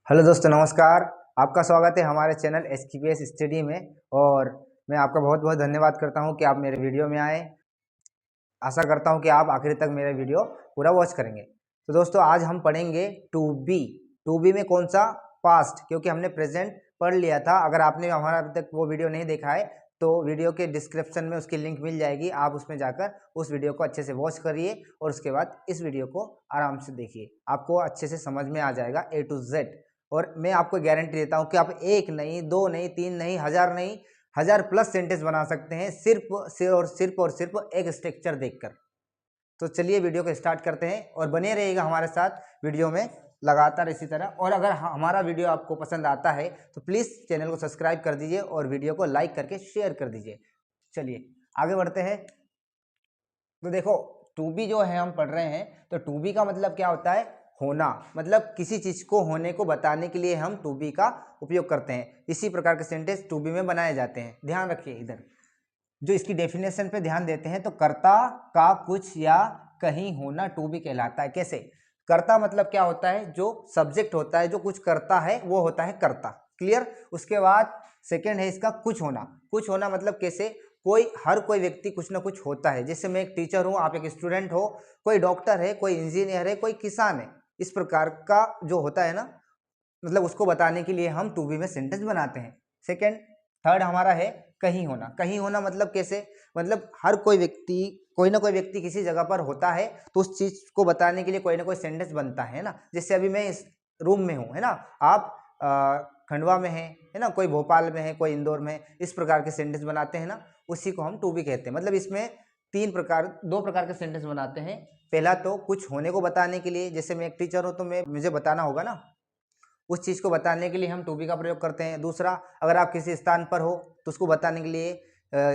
Hello दोस्तों, नमस्कार। आपका स्वागत है हमारे चैनल एसकेपीएस स्टडी में। और मैं आपका बहुत बहुत धन्यवाद करता हूं कि आप मेरे वीडियो में आए। आशा करता हूं कि आप आखिर तक मेरा वीडियो पूरा वॉच करेंगे। तो दोस्तों, आज हम पढ़ेंगे टू बी में कौन सा पास्ट, क्योंकि हमने प्रेजेंट पढ़ लिया था। अगर आपने हमारा अभी तक वो वीडियो नहीं देखा है तो वीडियो के डिस्क्रिप्शन में उसकी लिंक मिल जाएगी। आप उसमें जाकर उस वीडियो को अच्छे से वॉच करिए और उसके बाद इस वीडियो को आराम से देखिए। आपको अच्छे से समझ में आ जाएगा ए टू जेड। और मैं आपको गारंटी देता हूं कि आप एक नहीं, दो नहीं, तीन नहीं, हजार नहीं, हजार प्लस सेंटेंस बना सकते हैं सिर्फ एक स्ट्रक्चर देखकर। तो चलिए वीडियो को स्टार्ट करते हैं और बने रहिएगा हमारे साथ वीडियो में लगातार इसी तरह। और अगर हमारा वीडियो आपको पसंद आता है तो प्लीज़ चैनल को सब्सक्राइब कर दीजिए और वीडियो को लाइक करके शेयर कर दीजिए। चलिए आगे बढ़ते हैं। तो देखो, टू बी जो है हम पढ़ रहे हैं, तो टू बी का मतलब क्या होता है? होना। मतलब किसी चीज को होने को बताने के लिए हम टू बी का उपयोग करते हैं। इसी प्रकार के सेंटेंस टू बी में बनाए जाते हैं। ध्यान रखिए, इधर जो इसकी डेफिनेशन पे ध्यान देते हैं तो कर्ता का कुछ या कहीं होना टू बी कहलाता है। कैसे? कर्ता मतलब क्या होता है? जो सब्जेक्ट होता है, जो कुछ करता है, वो होता है कर्ता। क्लियर? उसके बाद सेकेंड है इसका कुछ होना। कुछ होना मतलब कैसे? हर कोई व्यक्ति कुछ ना कुछ होता है। जैसे मैं एक टीचर हूँ, आप एक स्टूडेंट हो, कोई डॉक्टर है, कोई इंजीनियर है, कोई किसान है। इस प्रकार का जो होता है ना, मतलब उसको बताने के लिए हम टू बी में सेंटेंस बनाते हैं। सेकेंड। थर्ड हमारा है कहीं होना। कहीं होना मतलब कैसे? मतलब हर कोई व्यक्ति, कोई ना कोई व्यक्ति किसी जगह पर होता है, तो उस चीज को बताने के लिए कोई ना कोई सेंटेंस बनता है ना। जैसे अभी मैं इस रूम में हूँ, है ना, आप खंडवा में है ना, कोई भोपाल में है, कोई इंदौर में है। इस प्रकार के सेंटेंस बनाते हैं ना, उसी को हम टू बी कहते हैं। मतलब इसमें दो प्रकार के सेंटेंस बनाते हैं। पहला तो कुछ होने को बताने के लिए, जैसे मैं एक टीचर हूँ तो मुझे बताना होगा ना, उस चीज को बताने के लिए हम टू बी का प्रयोग करते हैं। दूसरा, अगर आप किसी स्थान पर हो तो उसको बताने के लिए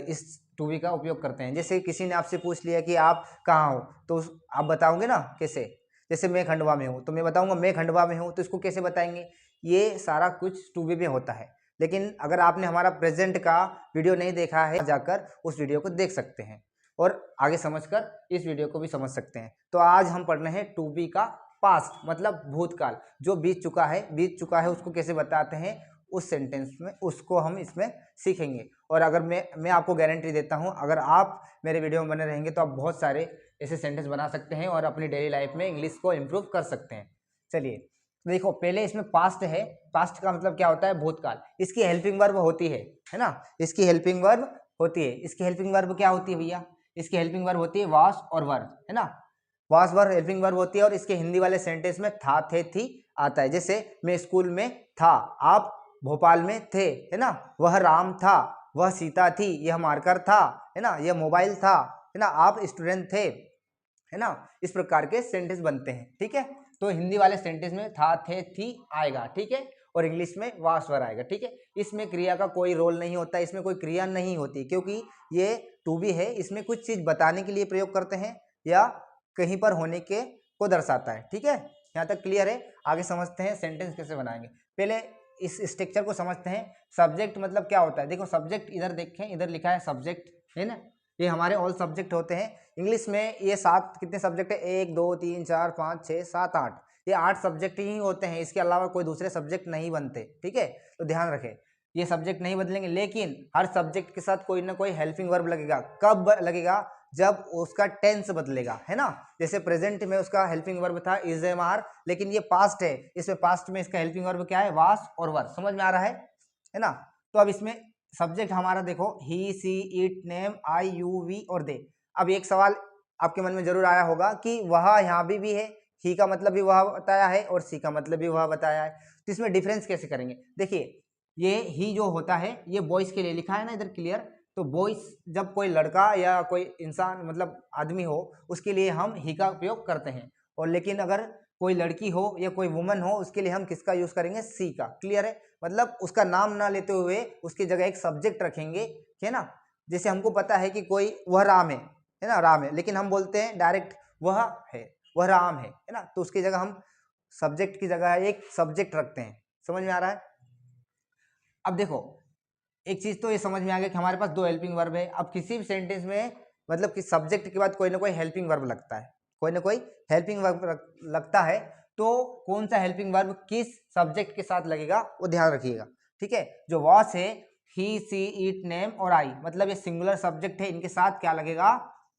इस टू बी का उपयोग करते हैं। जैसे किसी ने आपसे पूछ लिया कि आप कहाँ हो, तो आप बताओगे ना कैसे? जैसे मैं खंडवा में हूँ तो मैं बताऊंगा मैं खंडवा में हूँ, तो इसको कैसे बताएंगे? ये सारा कुछ टू बी में होता है। लेकिन अगर आपने हमारा प्रेजेंट का वीडियो नहीं देखा है, जाकर उस वीडियो को देख सकते हैं और आगे समझकर इस वीडियो को भी समझ सकते हैं। तो आज हम पढ़ रहे हैं टू बी का पास्ट, मतलब भूतकाल। जो बीत चुका है उसको कैसे बताते हैं उस सेंटेंस में, उसको हम इसमें सीखेंगे। और अगर मैं आपको गारंटी देता हूं, अगर आप मेरे वीडियो में बने रहेंगे तो आप बहुत सारे ऐसे सेंटेंस बना सकते हैं और अपनी डेली लाइफ में इंग्लिश को इम्प्रूव कर सकते हैं। चलिए देखो, पहले इसमें पास्ट है। पास्ट का मतलब क्या होता है? भूतकाल। इसकी हेल्पिंग वर्ब होती है ना, इसकी हेल्पिंग वर्ब होती है। इसकी हेल्पिंग वर्ब क्या होती है भैया? इसकी हेल्पिंग वर्ब होती है वास और वर, है ना। वास वर्ब हेल्पिंग वर्ब होती है और इसके हिंदी वाले सेंटेंस में था, थे, थी आता है। जैसे मैं स्कूल में था, आप भोपाल में थे, है ना। वह राम था, वह सीता थी, यह मार्कर था, है ना, यह मोबाइल था, है ना, आप स्टूडेंट थे, है ना। इस प्रकार के सेंटेंस बनते हैं। ठीक है, तो हिंदी वाले सेंटेंस में था, थे, थी आएगा। ठीक है, और इंग्लिश में वास वर आएगा। ठीक है, इसमें क्रिया का कोई रोल नहीं होता, इसमें कोई क्रिया नहीं होती, क्योंकि ये टू बी है। इसमें कुछ चीज बताने के लिए प्रयोग करते हैं या कहीं पर होने के को दर्शाता है। ठीक है, यहाँ तक क्लियर है। आगे समझते हैं सेंटेंस कैसे बनाएंगे। पहले इस स्ट्रक्चर को समझते हैं। सब्जेक्ट मतलब क्या होता है? देखो, सब्जेक्ट इधर देखें, इधर लिखा है सब्जेक्ट, है ना। ये हमारे ऑल सब्जेक्ट होते हैं। इंग्लिश में ये सात कितने सब्जेक्ट है? 1 2 3 4 5 6 7 8। ये 8 सब्जेक्ट ही होते हैं, इसके अलावा कोई दूसरे सब्जेक्ट नहीं बनते। ठीक है, तो ध्यान रखें, ये सब्जेक्ट नहीं बदलेंगे। लेकिन हर सब्जेक्ट के साथ कोई ना कोई हेल्पिंग वर्ब लगेगा। कब लगेगा? जब उसका टेंस बदलेगा, है ना। जैसे प्रेजेंट में उसका हेल्पिंग वर्ब था इज एम आर, लेकिन ये पास्ट है, इसमें पास्ट में इसका हेल्पिंग वर्ब क्या है? वास और वर। समझ में आ रहा है ना। तो अब इसमें सब्जेक्ट हमारा देखो, he, she, it, name, I, you, we और दे। अब एक सवाल आपके मन में जरूर आया होगा कि वह यहाँ भी है, ही का मतलब भी वह बताया है और सी का मतलब भी वह बताया है, तो इसमें डिफरेंस कैसे करेंगे? देखिए, ये ही जो होता है ये बॉयज के लिए लिखा है ना इधर, क्लियर। तो बॉयज, जब कोई लड़का या कोई इंसान मतलब आदमी हो, उसके लिए हम ही का उपयोग करते हैं। और लेकिन अगर कोई लड़की हो या कोई वुमन हो, उसके लिए हम किसका यूज करेंगे? सी का। क्लियर है, मतलब उसका नाम ना लेते हुए उसकी जगह एक सब्जेक्ट रखेंगे, है ना। जैसे हमको पता है कि कोई वह राम है ना, राम है, लेकिन हम बोलते हैं डायरेक्ट वह है, वह राम है ना। तो उसकी जगह हम सब्जेक्ट की जगह एक सब्जेक्ट रखते हैं। समझ में आ रहा है? अब देखो, एक चीज तो ये समझ में आ गया कि हमारे पास दो हेल्पिंग वर्ब है। अब किसी भी सेंटेंस में मतलब कि सब्जेक्ट के बाद कोई ना कोई हेल्पिंग वर्ब लगता है, कोई ना कोई हेल्पिंग वर्ब लगता है। तो कौन सा हेल्पिंग वर्ब किस सब्जेक्ट के साथ लगेगा वो ध्यान रखिएगा। ठीक है, जो वॉस है, ही, सी, इट, नेम और आई, मतलब ये सिंगुलर सब्जेक्ट है, इनके साथ क्या लगेगा,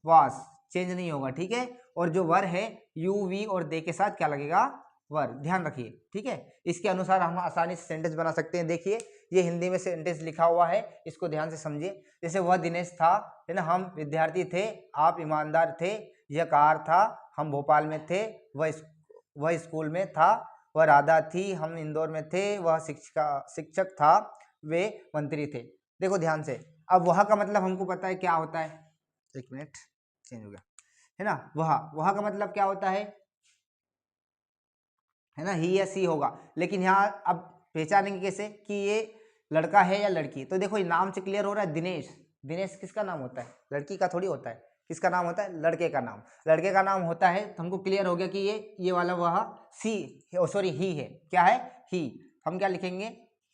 वॉस, चेंज नहीं होगा। ठीक है, और जो वर है, यू, वी और दे के साथ क्या लगेगा, वर, ध्यान रखिए। ठीक है, इसके अनुसार हम आसानी से सेंटेंस बना सकते हैं। देखिए ये हिंदी में सेंटेंस लिखा हुआ है, इसको ध्यान से समझिए। जैसे वह दिनेश था, है ना, हम विद्यार्थी थे, आप ईमानदार थे, यह कार था, हम भोपाल में थे, वह स्कूल में था, वह राधा थी, हम इंदौर में थे, वह शिक्षक था, वे मंत्री थे। देखो ध्यान से, अब वह का मतलब हमको पता है क्या होता है, एक मिनट, चेंज हो गया, है ना, वह का मतलब क्या होता है ना, ही या सी होगा। लेकिन यहाँ अब पहचानेंगे कैसे कि ये लड़का है या लड़की। तो देखो ये नाम से क्लियर हो रहा है, दिनेश, दिनेश किसका नाम होता है, लड़की का थोड़ी होता है, किसका नाम होता है, लड़के का नाम, लड़के का नाम होता है। तो हमको क्लियर हो गया कि ये वाला वह सी, सॉरी ही है, क्या है, ही। हम क्या लिखेंगे,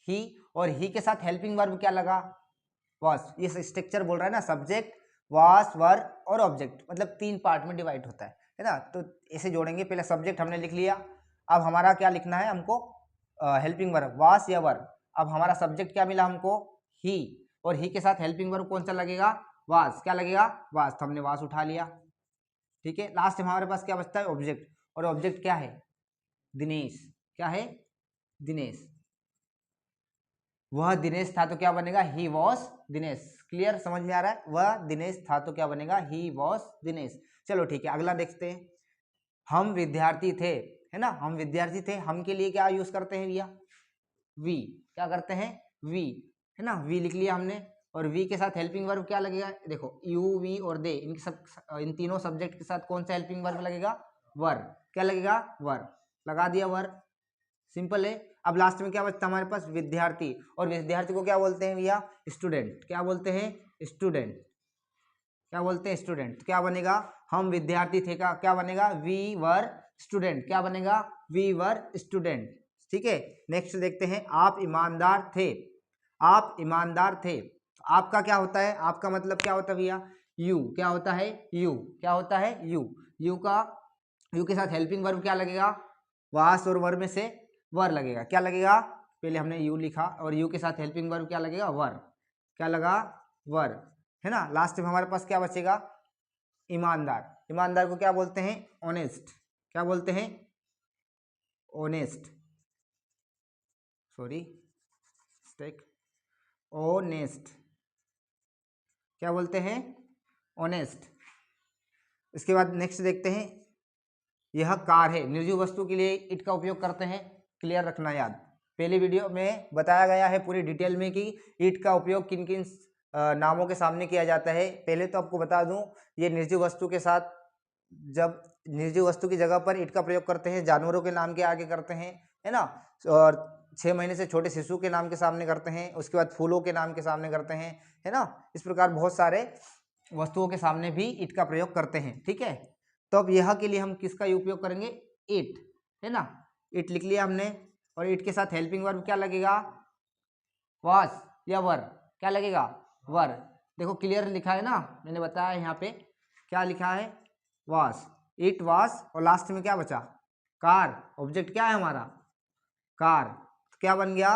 ही, और ही के साथ हेल्पिंग वर्ब क्या लगा, वॉस। ये स्ट्रक्चर बोल रहा है ना, सब्जेक्ट, वॉस, वर्ब और ऑब्जेक्ट, मतलब 3 पार्ट में डिवाइड होता है ना। तो ऐसे जोड़ेंगे, पहले सब्जेक्ट हमने लिख लिया, अब हमारा क्या लिखना है हमको, हेल्पिंग वर्ब, वॉस या वर्ब। अब हमारा सब्जेक्ट क्या मिला हमको, ही, और ही के साथ हेल्पिंग वर्ब कौन सा लगेगा, वास, क्या लगेगा, वास, तो हमने वास उठा लिया। ठीक है, लास्ट में हमारे पास क्या बचता है, ऑब्जेक्ट, और ऑब्जेक्ट क्या है, दिनेश, क्या है, दिनेश। वह दिनेश था तो क्या बनेगा, ही वॉज दिनेश। क्लियर, समझ में आ रहा है, वह दिनेश था तो क्या बनेगा, ही वॉज दिनेश। चलो ठीक है, अगला देखते हैं। हम विद्यार्थी थे, है ना, हम विद्यार्थी थे, हम के लिए क्या यूज करते हैं भैया, वी, क्या करते हैं, वी, है ना, वी लिख लिया हमने। और वी के साथ हेल्पिंग वर्ब क्या लगेगा, देखो यू, वी और दे, इन तीनों सब्जेक्ट के साथ कौन सा हेल्पिंग वर्ब लगेगा, वर, क्या लगेगा, वर, लगा दिया वर, सिंपल है। अब लास्ट में क्या बचता हमारे पास, विद्यार्थी, और विद्यार्थी को क्या बोलते हैं भैया, स्टूडेंट, क्या बोलते हैं, स्टूडेंट, क्या बोलते हैं, स्टूडेंट। क्या बनेगा, हम विद्यार्थी थे का क्या बनेगा, वी वर स्टूडेंट, क्या बनेगा, वी वर स्टूडेंट। ठीक है, नेक्स्ट देखते हैं, आप ईमानदार थे, आप ईमानदार थे। आपका क्या होता है, आपका मतलब क्या होता है भैया, यू, क्या होता है, यू, क्या होता है, यू, यू के साथ हेल्पिंग वर्ब क्या लगेगा, वास और वर में से वर लगेगा, क्या लगेगा, पहले हमने यू लिखा, और यू के साथ हेल्पिंग वर्ब क्या लगेगा, वर, क्या लगा, वर, है ना। लास्ट में हमारे पास क्या बचेगा, ईमानदार, ईमानदार को क्या बोलते हैं, ऑनेस्ट, क्या बोलते हैं, ऑनेस्ट, सॉरी स्टेक, ऑनेस्ट, क्या बोलते हैं, ऑनेस्ट। इसके बाद नेक्स्ट देखते हैं, यह कार है, निर्जीव वस्तु के लिए इट का उपयोग करते हैं, क्लियर रखना याद, पहले वीडियो में बताया गया है पूरी डिटेल में कि इट का उपयोग किन किन नामों के सामने किया जाता है। पहले तो आपको बता दूं, ये निर्जीव वस्तु के साथ, जब निर्जीव वस्तु की जगह पर इट का प्रयोग करते हैं, जानवरों के नाम के आगे करते हैं, है ना, और 6 महीने से छोटे शिशु के नाम के सामने करते हैं, उसके बाद फूलों के नाम के सामने करते हैं, है ना। इस प्रकार बहुत सारे वस्तुओं के सामने भी इट का प्रयोग करते हैं। ठीक है, तो अब यह के लिए हम किसका उपयोग करेंगे, इट, है ना, इट लिख लिया हमने, और इट के साथ हेल्पिंग वर्ब क्या लगेगा, वास या वर, क्या लगेगा, वर। देखो क्लियर लिखा है ना, मैंने बताया यहाँ पे क्या लिखा है, वास, इट वास, और लास्ट में क्या बचा, कार, ऑब्जेक्ट क्या है हमारा, कार, तो क्या बन गया,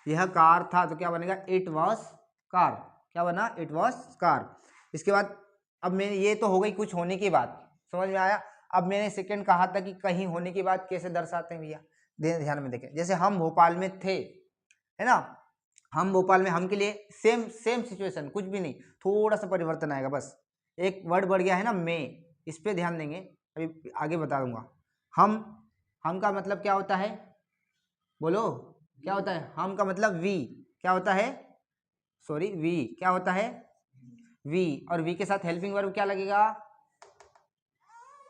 यह कार था तो क्या बनेगा, इट वास कार, क्या बना, इट वास कार। इसके बाद अब मैंने, ये तो हो गई कुछ होने की बात, समझ में आया। अब मैंने सेकंड कहा था कि कहीं होने की बात कैसे दर्शाते हैं भैया, ध्यान में देखें, जैसे हम भोपाल में थे, है ना, हम भोपाल में, हम के लिए सेम सेम सिचुएशन, कुछ भी नहीं, थोड़ा सा परिवर्तन आएगा बस, एक वर्ड बढ़ गया है ना, में, इस पे ध्यान देंगे, अभी आगे बता दूंगा। हम का मतलब क्या होता है, बोलो क्या होता है, हम का मतलब वी, क्या होता है, सॉरी वी, क्या होता है, वी, और वी के साथ हेल्पिंग वर्ब क्या लगेगा,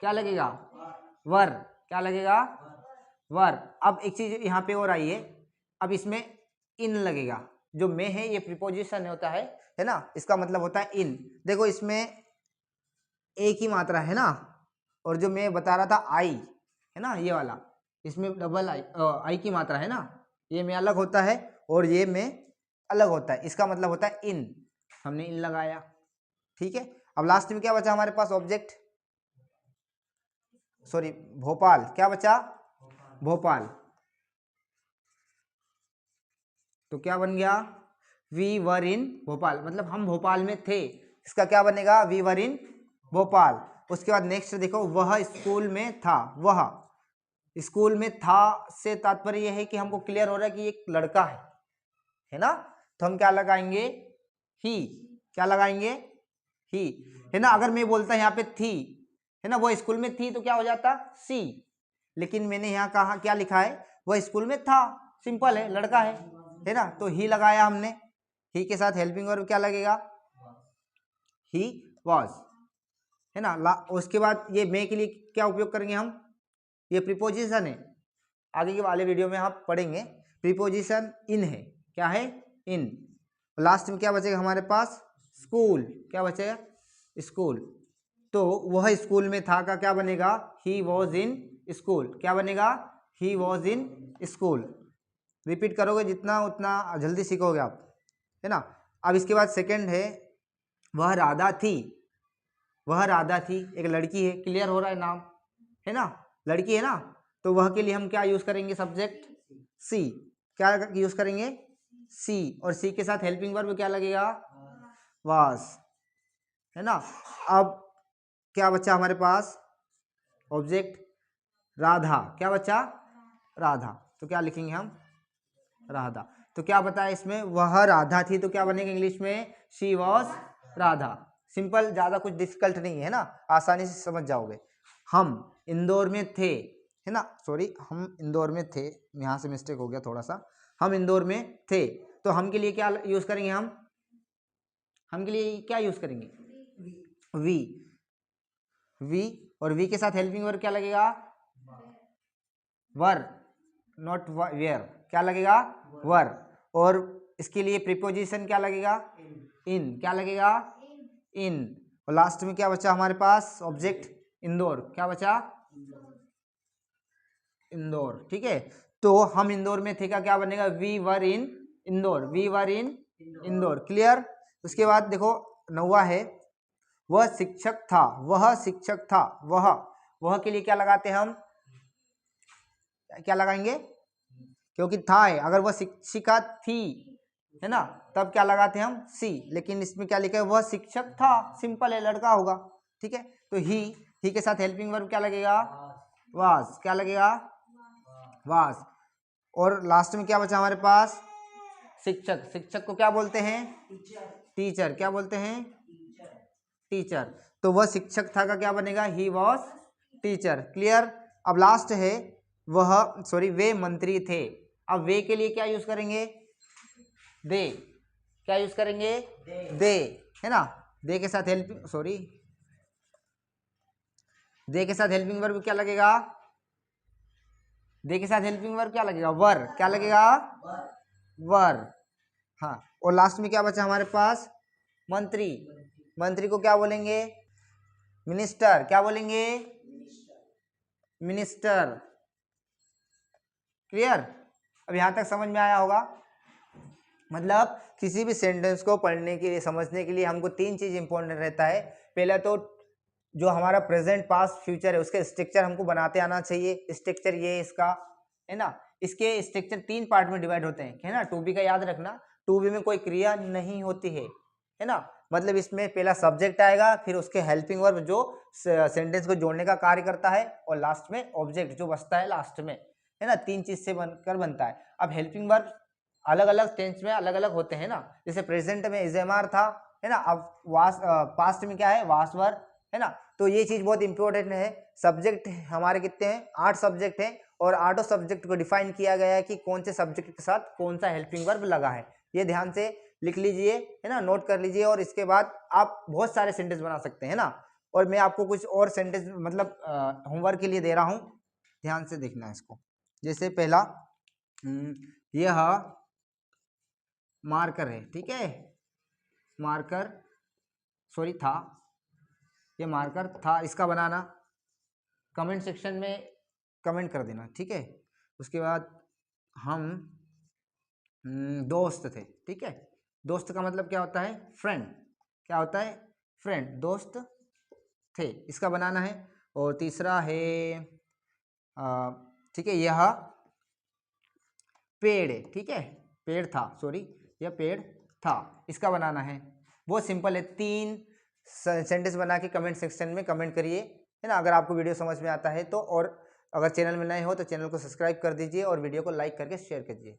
क्या लगेगा, वर, क्या लगेगा, वर। अब एक चीज यहाँ पे और आई है, अब इसमें इन लगेगा, जो में है ये प्रीपोजिशन होता है ना, इसका मतलब होता है इन। देखो इसमें एक ही मात्रा है ना, और जो मैं बता रहा था आई, है ना, ये वाला, इसमें डबल आई की मात्रा है ना, ये में अलग होता है और ये में अलग होता है, इसका मतलब होता है इन, हमने इन लगाया। ठीक है, अब लास्ट में क्या बचा हमारे पास, ऑब्जेक्ट, सॉरी भोपाल, क्या बचा, भोपाल। तो क्या बन गया, वी वर इन भोपाल, मतलब हम भोपाल में थे। इसका क्या बनेगा, वी वर इन भोपाल। उसके बाद नेक्स्ट देखो, वह स्कूल में था। वह स्कूल में था से तात्पर्य यह है कि हमको क्लियर हो रहा है कि एक लड़का है ना। तो हम क्या लगाएंगे, ही। क्या लगाएंगे, ही, है ना। अगर मैं बोलता यहाँ पे थी, है ना, वो स्कूल में थी, तो क्या हो जाता, सी। लेकिन मैंने यहाँ कहा क्या लिखा है, वह स्कूल में था, सिंपल है, लड़का है ना। तो ही लगाया हमने, ही के साथ हेल्पिंग वर्ब क्या लगेगा, ही वॉज, है ना। उसके बाद ये मे के लिए क्या उपयोग करेंगे हम, ये प्रीपोजिशन है, आगे के वाले वीडियो में आप पढ़ेंगे। प्रीपोजिशन इन है, क्या है, इन। लास्ट में क्या बचेगा हमारे पास, स्कूल। क्या बचेगा, स्कूल। तो वह स्कूल में था का क्या बनेगा, ही वॉज इन स्कूल। क्या बनेगा, he was in school. Repeat करोगे जितना उतना जल्दी सीखोगे आप, है ना। अब इसके बाद सेकंड है, वह राधा थी। वह राधा थी, एक लड़की है, क्लियर हो रहा है नाम, है ना, लड़की है ना। तो वह के लिए हम क्या यूज करेंगे, सब्जेक्ट सी। क्या यूज करेंगे, सी। और सी के साथ हेल्पिंग वर्ब क्या लगेगा, वास, है ना। अब क्या बचा हमारे पास, ऑब्जेक्ट राधा। क्या बचा, राधा। तो क्या लिखेंगे हम, राधा। तो क्या बताया इसमें, वह राधा थी, तो क्या बनेगा इंग्लिश में, शी वॉज राधा। सिंपल, ज्यादा कुछ डिफिकल्ट नहीं है ना, आसानी से समझ जाओगे। हम इंदौर में थे, है ना, सॉरी, हम इंदौर में थे, यहाँ से मिस्टेक हो गया थोड़ा सा। हम इंदौर में थे, तो हम के लिए क्या यूज करेंगे, हम के लिए क्या यूज करेंगे, वी। वी, और वी के साथ हेल्पिंग वर्ब क्या लगेगा, वर, नॉट वेयर। क्या लगेगा, वर। और इसके लिए प्रीपोजिशन क्या लगेगा, इन। क्या लगेगा, इन। और लास्ट में क्या बचा हमारे पास, ऑब्जेक्ट इंदौर। क्या बचा, इंदौर, ठीक है। तो हम इंदौर में थे का क्या बनेगा, we were in Indore. We were in Indore, clear. उसके बाद देखो, नौवा है, वह शिक्षक था। वह शिक्षक था, वह के लिए क्या लगाते हैं हम, क्या लगाएंगे, क्योंकि था है, अगर वह शिक्षिका थी, है ना, तब क्या लगाते हैं हम, सी। लेकिन इसमें क्या लिखा है, वह शिक्षक था, सिंपल है, लड़का होगा, ठीक है। तो ही के साथ हेल्पिंग वर्ब क्या लगेगा, वास। क्या लगेगा, वास। और लास्ट में क्या बचा हमारे पास, शिक्षक। शिक्षक को क्या बोलते हैं, टीचर। क्या बोलते हैं, टीचर। तो वह शिक्षक था का क्या बनेगा, ही वॉज टीचर, क्लियर। अब लास्ट है, वह, सॉरी, वे मंत्री थे। अब वे के लिए क्या यूज करेंगे, दे। क्या यूज करेंगे, दे, है ना। दे के साथ हेल्पिंग, सॉरी, दे के साथ हेल्पिंग वर्ब क्या लगेगा, दे के साथ हेल्पिंग वर्ब क्या लगेगा, वर। क्या लगेगा, वर, हाँ। और लास्ट में क्या बचा हमारे पास, मंत्री। मंत्री को क्या बोलेंगे, मिनिस्टर। क्या बोलेंगे, मिनिस्टर, क्लियर। अब यहां तक समझ में आया होगा। मतलब किसी भी सेंटेंस को पढ़ने के लिए, समझने के लिए हमको तीन चीज इंपॉर्टेंट रहता है। पहला तो जो हमारा प्रेजेंट, पास्ट, फ्यूचर है, उसके स्ट्रक्चर हमको बनाते आना चाहिए। स्ट्रक्चर ये है इसका, है ना। इसके स्ट्रक्चर तीन पार्ट में डिवाइड होते हैं, है ना। टू बी का याद रखना, टू बी में कोई क्रिया नहीं होती है ना। मतलब इसमें पहला सब्जेक्ट आएगा, फिर उसके हेल्पिंग वर्ब जो सेंटेंस को जोड़ने का कार्य करता है, और लास्ट में ऑब्जेक्ट जो बचता है लास्ट में, है ना। तीन चीज से बनकर बनता है। अब हेल्पिंग वर्ब अलग अलग टेंस में अलग अलग होते हैं ना। जैसे प्रेजेंट में इजेमार था, है ना। अब वास, पास्ट में क्या है, वासवर, है ना। तो ये चीज बहुत इंपॉर्टेंट है। सब्जेक्ट हमारे कितने हैं, 8 सब्जेक्ट हैं, और 8 सब्जेक्ट को डिफाइन किया गया है कि कौन से सब्जेक्ट के साथ कौन सा हेल्पिंग वर्ब लगा है। ये ध्यान से लिख लीजिए, है ना, नोट कर लीजिए। और इसके बाद आप बहुत सारे सेंटेंस बना सकते हैं ना। और मैं आपको कुछ और सेंटेंस मतलब होमवर्क के लिए दे रहा हूं, ध्यान से देखना है इसको। जैसे पहला, यह मार्कर है, ठीक है, मार्कर, सॉरी, था, ये मार्कर था। इसका बनाना कमेंट सेक्शन में कमेंट कर देना, ठीक है। उसके बाद हम दोस्त थे, ठीक है। दोस्त का मतलब क्या होता है, फ्रेंड। क्या होता है, फ्रेंड, दोस्त थे, इसका बनाना है। और तीसरा है ठीक है, यह पेड़ है, ठीक है, पेड़ था, सॉरी, यह पेड़ था, इसका बनाना है। बहुत सिंपल है, 3 सेंटेंस बना के कमेंट सेक्शन में कमेंट करिए, है ना, अगर आपको वीडियो समझ में आता है तो। और अगर चैनल में नए हो तो चैनल को सब्सक्राइब कर दीजिए और वीडियो को लाइक करके शेयर कीजिए।